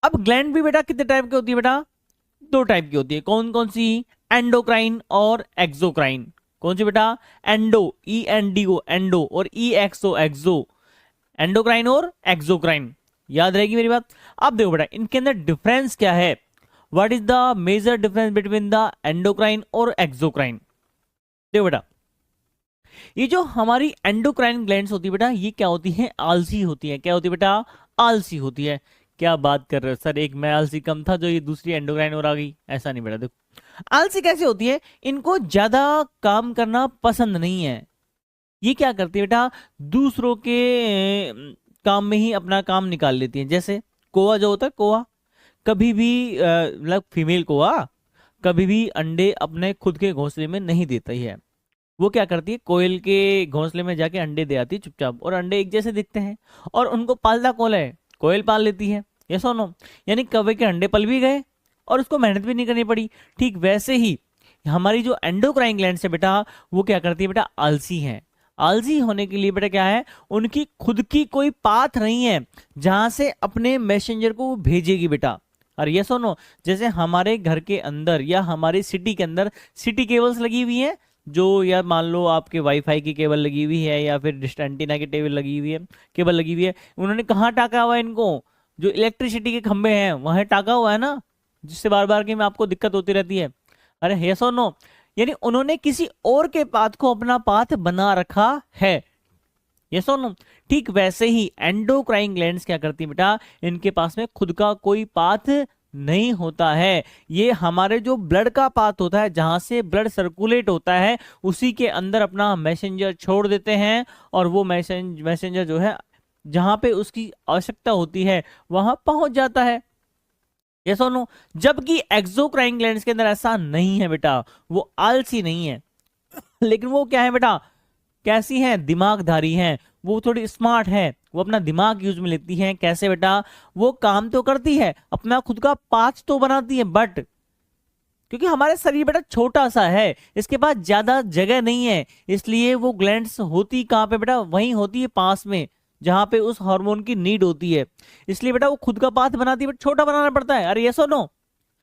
अब ग्लैंड भी बेटा कितने टाइप की होती है बेटा? दो टाइप की होती है। कौन कौन सी? एंडोक्राइन और एक्सोक्राइन। कौन सी बेटा? Endo, E N D O endo, और ई एक्सो एक्सो। एंडोक्राइन और एक्सोक्राइन, याद रहेगी मेरी बात। अब देखो बेटा इनके अंदर डिफरेंस क्या है। What is the major difference between the endocrine और एक्सोक्राइन? देखो बेटा, ये जो हमारी एंडोक्राइन ग्लैंड्स होती है बेटा, ये क्या होती है? आलसी होती है। क्या होती है बेटा? आलसी होती है। क्या बात कर रहे हो सर, एक मैं आलसी कम था जो ये दूसरी एंडोक्राइन और आ गई? ऐसा नहीं बेटा, देखो आलसी कैसे होती है, इनको ज्यादा काम करना पसंद नहीं है। ये क्या करती है बेटा? दूसरों के काम में ही अपना काम निकाल लेती है। जैसे कोआ जो होता है, कोआ कभी भी मतलब फीमेल कोआ कभी भी अंडे अपने खुद के घोंसले में नहीं देती है। वो क्या करती है? कोयल के घोंसले में जाके अंडे दे आती है चुपचाप, और अंडे एक जैसे दिखते हैं। और उनको पालता कौन है? कोयल पाल लेती है। ये सुनो, यानी कौवे के अंडे पल भी गए और उसको मेहनत भी नहीं करनी पड़ी। ठीक वैसे ही हमारी जो एंडोक्राइन ग्लैंड है बेटा, वो क्या करती है बेटा? आलसी है। आलसी होने के लिए बेटा क्या है, उनकी खुद की कोई पाथ नहीं है जहां से अपने मैसेंजर को वो भेजेगी बेटा। और ये सुनो, जैसे हमारे घर के अंदर या हमारी सिटी के अंदर सिटी केबल्स लगी हुई हैं, जो या मान लो आपके वाईफाई की केबल लगी हुई है या फिर डिश एंटीना की टेबल लगी हुई है, केबल लगी हुई है। उन्होंने कहाँ टाका हुआ है इनको? जो इलेक्ट्रिसिटी के खंभे हैं वहां टाका हुआ है ना, जिससे बार बार की में आपको दिक्कत होती रहती है। अरे यस और नो, यानी उन्होंने किसी और के पाथ को अपना पाथ बना रखा है। यस और नो। ठीक वैसे ही एंडोक्राइन ग्लैंड्स क्या करती है बेटा, इनके पास में खुद का कोई पाथ नहीं होता है। ये हमारे जो ब्लड का पाथ होता है, जहां से ब्लड सर्कुलेट होता है, उसी के अंदर अपना मैसेंजर छोड़ देते हैं, और वो मैसेंजर जो है जहां पे उसकी आवश्यकता होती है वहां पहुंच जाता है। ये सुनो, जबकि एक्सोक्राइन ग्लैंड्स के अंदर ऐसा नहीं है बेटा, वो आलसी नहीं है। लेकिन वो क्या है बेटा? कैसी हैं? दिमागधारी हैं। वो थोड़ी स्मार्ट है, वो अपना दिमाग यूज में लेती हैं। कैसे बेटा? वो काम तो करती है, अपना खुद का पाथ तो बनाती है, बट क्योंकि हमारे शरीर बेटा छोटा सा है, इसके पास ज्यादा जगह नहीं है, इसलिए वो ग्लैंड्स होती कहाँ पे बेटा? वहीं होती है पास में, जहां पे उस हार्मोन की नीड होती है। इसलिए बेटा वो खुद का पाथ बनाती है, बट छोटा बनाना पड़ता है। अरे ये सुनो,